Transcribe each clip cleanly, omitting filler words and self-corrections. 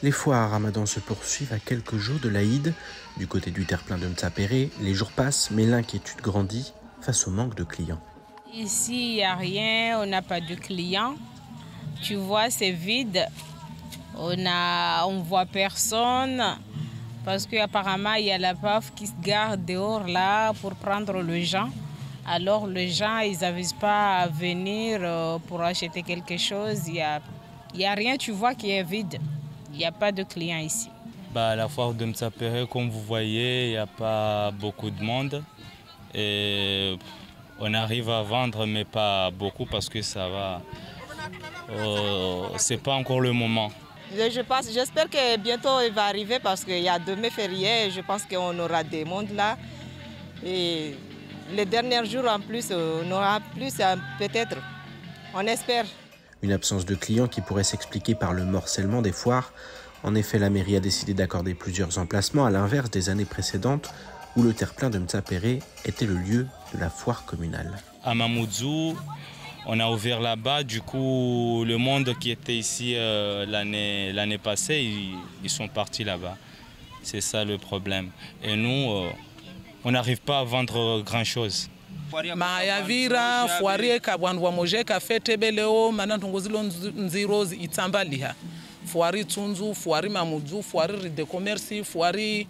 Les foires à Ramadan se poursuivent à quelques jours de l'Aïd. Du côté du terre-plein de Mtsapéré, les jours passent, mais l'inquiétude grandit face au manque de clients. Ici, il n'y a rien, on n'a pas de clients. Tu vois, c'est vide. On voit personne. Parce qu'apparemment, il y a la PAF qui se garde dehors là pour prendre les gens. Alors les gens, ils n'arrivent pas à venir pour acheter quelque chose. Il y a rien, tu vois, qui est vide. Il n'y a pas de clients ici. La foire de Mtsapéré, comme vous voyez, il n'y a pas beaucoup de monde. Et on arrive à vendre, mais pas beaucoup parce que ça va. C'est pas encore le moment. J'espère que bientôt il va arriver parce qu'il y a demain férié. Je pense qu'on aura des mondes là. Et les derniers jours en plus, on aura plus peut-être. On espère. Une absence de clients qui pourrait s'expliquer par le morcellement des foires. En effet, la mairie a décidé d'accorder plusieurs emplacements à l'inverse des années précédentes où le terre-plein de Mtsapéré était le lieu de la foire communale. À Mamoudzou, on a ouvert là-bas. Du coup, le monde qui était ici l'année passée, ils sont partis là-bas. C'est ça le problème. Et nous, on n'arrive pas à vendre grand-chose. Mayavira foire kabwanwa moje ka fetebe leo manantongozilo nziro itsambaliha foire tsunzu foire mamudzu foire de commerce foire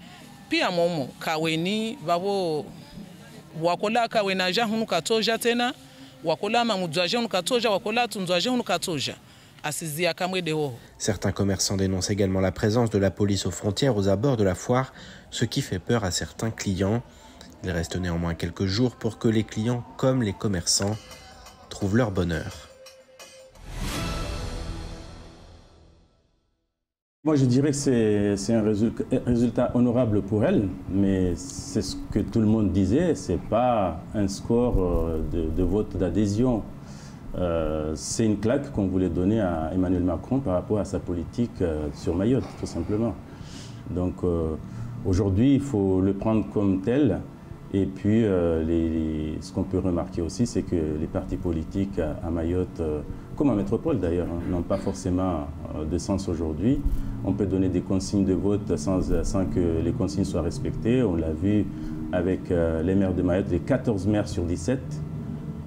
pia momo kaweni babo wakola kawena ja hunu katoja tena wakola mamudzu ja hunu katoja wakola tsunzu ja hunu katoja asizia kamwe deho. Certains commerçants dénoncent également la présence de la police aux frontières aux abords de la foire, ce qui fait peur à certains clients. Il reste néanmoins quelques jours pour que les clients, comme les commerçants, trouvent leur bonheur. Moi, je dirais que c'est un résultat honorable pour elle, mais c'est ce que tout le monde disait, ce n'est pas un score de vote d'adhésion. C'est une claque qu'on voulait donner à Emmanuel Macron par rapport à sa politique sur Mayotte, tout simplement. Donc aujourd'hui, il faut le prendre comme tel. Et puis, ce qu'on peut remarquer aussi, c'est que les partis politiques à Mayotte, comme en métropole d'ailleurs, n'ont pas forcément de sens aujourd'hui. On peut donner des consignes de vote sans que les consignes soient respectées. On l'a vu avec les maires de Mayotte, les 14 maires sur 17.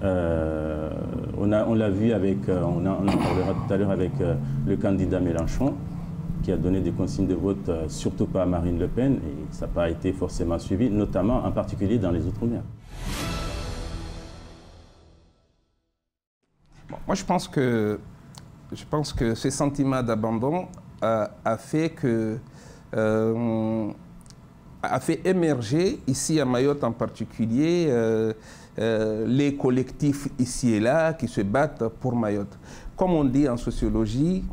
On l'a vu avec, on en parlera tout à l'heure avec le candidat Mélenchon, qui a donné des consignes de vote, surtout pas à Marine Le Pen, et ça n'a pas été forcément suivi, notamment en particulier dans les Outre-mer. Bon, moi, je pense que ce sentiment d'abandon a fait émerger, ici à Mayotte en particulier, les collectifs ici et là qui se battent pour Mayotte. Comme on dit en sociologie,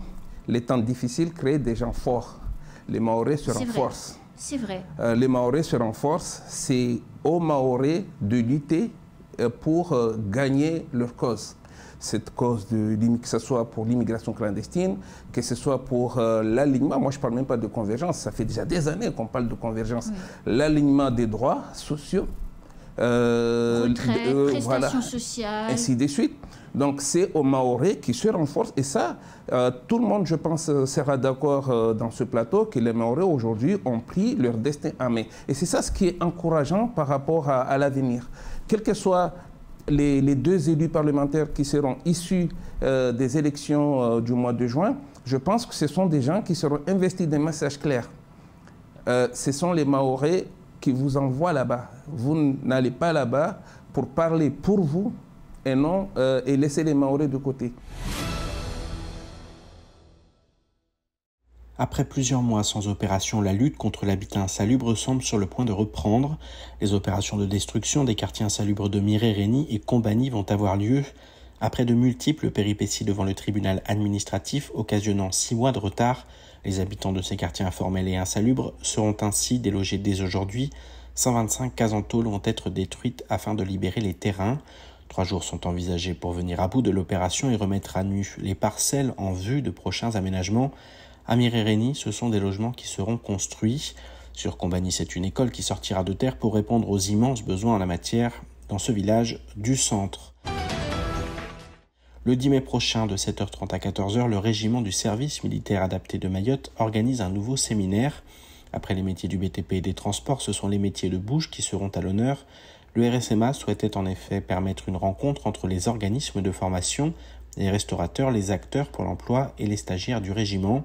les temps difficiles créent des gens forts. Les Mahorais se renforcent. C'est vrai. Les Mahorais se renforcent. C'est aux Mahorais de lutter pour gagner leur cause. Cette cause, que ce soit pour l'immigration clandestine, que ce soit pour l'alignement. Moi, je ne parle même pas de convergence. Ça fait déjà des années qu'on parle de convergence. L'alignement des droits sociaux. Retraite, prestations sociales. Ainsi de suite. Donc c'est aux Mahorais qui se renforcent. Et ça, tout le monde, je pense, sera d'accord dans ce plateau que les Mahorais aujourd'hui ont pris leur destin en main. Et c'est ça ce qui est encourageant par rapport à l'avenir. Quels que soient les deux élus parlementaires qui seront issus des élections du mois de juin, je pense que ce sont des gens qui seront investis d'un message clair. Ce sont les Mahorais qui vous envoient là-bas. Vous n'allez pas là-bas pour parler pour vous et non et laisser les Mahorais de côté. Après plusieurs mois sans opération, la lutte contre l'habitat insalubre semble sur le point de reprendre. Les opérations de destruction des quartiers insalubres de Miré-Rény et Combani vont avoir lieu après de multiples péripéties devant le tribunal administratif occasionnant 6 mois de retard. Les habitants de ces quartiers informels et insalubres seront ainsi délogés dès aujourd'hui. 125 cases en tôle vont être détruites afin de libérer les terrains. 3 jours sont envisagés pour venir à bout de l'opération et remettre à nu les parcelles en vue de prochains aménagements. À Miré-Rény, ce sont des logements qui seront construits. Sur Combani, c'est une école qui sortira de terre pour répondre aux immenses besoins en la matière dans ce village du centre. Le 10 mai prochain, de 7h30 à 14h, le régiment du service militaire adapté de Mayotte organise un nouveau séminaire. Après les métiers du BTP et des transports, ce sont les métiers de bouche qui seront à l'honneur. Le RSMA souhaitait en effet permettre une rencontre entre les organismes de formation, les restaurateurs, les acteurs pour l'emploi et les stagiaires du régiment.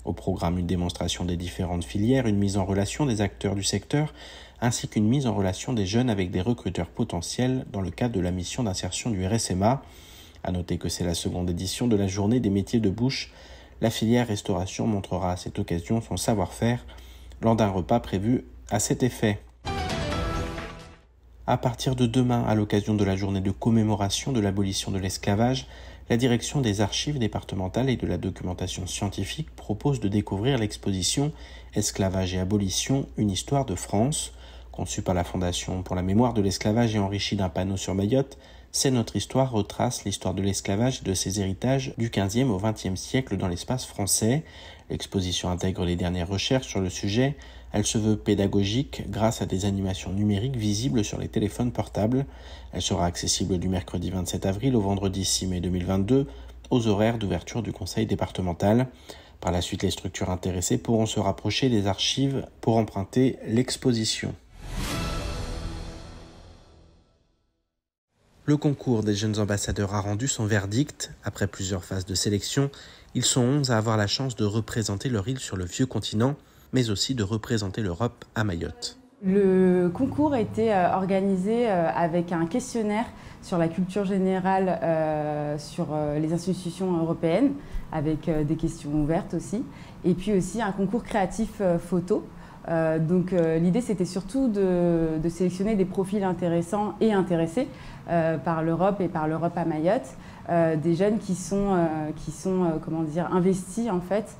Au programme, une démonstration des différentes filières, une mise en relation des acteurs du secteur, ainsi qu'une mise en relation des jeunes avec des recruteurs potentiels dans le cadre de la mission d'insertion du RSMA. À noter que c'est la seconde édition de la journée des métiers de bouche. La filière restauration montrera à cette occasion son savoir-faire lors d'un repas prévu à cet effet. À partir de demain, à l'occasion de la journée de commémoration de l'abolition de l'esclavage, la direction des archives départementales et de la documentation scientifique propose de découvrir l'exposition « Esclavage et abolition, une histoire de France ». Conçue par la Fondation pour la mémoire de l'esclavage et enrichie d'un panneau sur Mayotte, C'est notre histoire retrace l'histoire de l'esclavage et de ses héritages du XVe au XXe siècle dans l'espace français. L'exposition intègre les dernières recherches sur le sujet. Elle se veut pédagogique grâce à des animations numériques visibles sur les téléphones portables. Elle sera accessible du mercredi 27 avril au vendredi 6 mai 2022 aux horaires d'ouverture du conseil départemental. Par la suite, les structures intéressées pourront se rapprocher des archives pour emprunter l'exposition. Le concours des jeunes ambassadeurs a rendu son verdict. Après plusieurs phases de sélection, ils sont 11 à avoir la chance de représenter leur île sur le vieux continent, mais aussi de représenter l'Europe à Mayotte. Le concours a été organisé avec un questionnaire sur la culture générale sur les institutions européennes, avec des questions ouvertes aussi, et puis aussi un concours créatif photo. Donc l'idée c'était surtout de sélectionner des profils intéressants et intéressés par l'Europe et par l'Europe à Mayotte, des jeunes qui sont investis en fait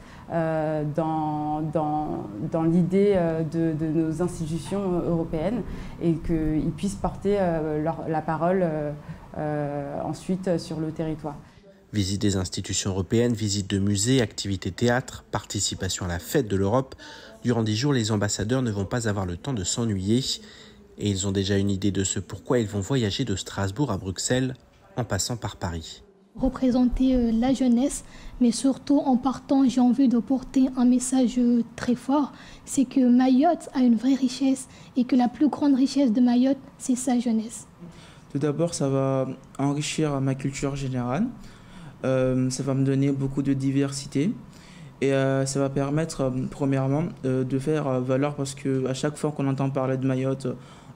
dans l'idée de nos institutions européennes et qu'ils puissent porter la parole ensuite sur le territoire. Visite des institutions européennes, visite de musées, activités théâtre, participation à la fête de l'Europe. Durant 10 jours, les ambassadeurs ne vont pas avoir le temps de s'ennuyer. Et ils ont déjà une idée de ce pourquoi ils vont voyager de Strasbourg à Bruxelles en passant par Paris. Représenter la jeunesse, mais surtout en partant, j'ai envie de porter un message très fort. C'est que Mayotte a une vraie richesse et que la plus grande richesse de Mayotte, c'est sa jeunesse. Tout d'abord, ça va enrichir ma culture générale. Ça va me donner beaucoup de diversité et ça va permettre premièrement de faire valoir, parce qu'à chaque fois qu'on entend parler de Mayotte,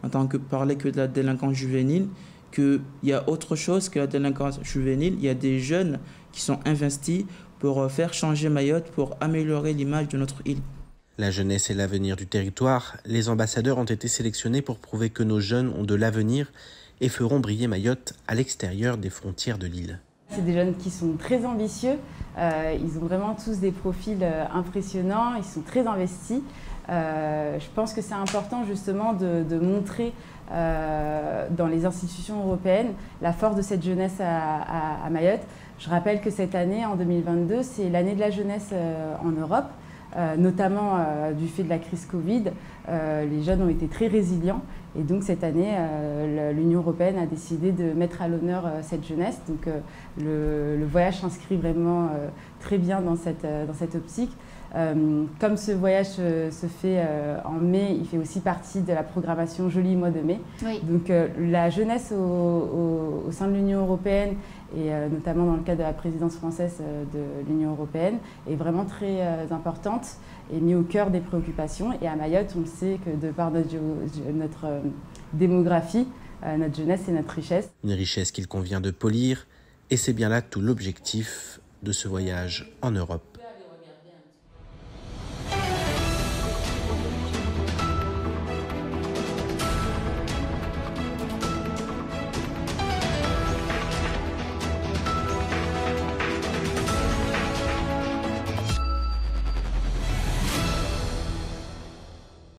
on entend parler que de la délinquance juvénile, qu'il y a autre chose que la délinquance juvénile. Il y a des jeunes qui sont investis pour faire changer Mayotte, pour améliorer l'image de notre île. La jeunesse est l'avenir du territoire. Les ambassadeurs ont été sélectionnés pour prouver que nos jeunes ont de l'avenir et feront briller Mayotte à l'extérieur des frontières de l'île. C'est des jeunes qui sont très ambitieux, ils ont vraiment tous des profils impressionnants, ils sont très investis. Je pense que c'est important justement de montrer dans les institutions européennes la force de cette jeunesse à Mayotte. Je rappelle que cette année, en 2022, c'est l'année de la jeunesse en Europe, notamment du fait de la crise Covid. Les jeunes ont été très résilients. Et donc cette année, l'Union européenne a décidé de mettre à l'honneur cette jeunesse. Donc le voyage s'inscrit vraiment très bien dans cette optique. Comme ce voyage se fait en mai, il fait aussi partie de la programmation Joli mois de mai. Oui. Donc la jeunesse au sein de l'Union européenne, et notamment dans le cadre de la présidence française de l'Union européenne, est vraiment très importante et mise au cœur des préoccupations. Et à Mayotte, on le sait que de par notre démographie, notre jeunesse est notre richesse. Une richesse qu'il convient de polir, et c'est bien là tout l'objectif de ce voyage en Europe.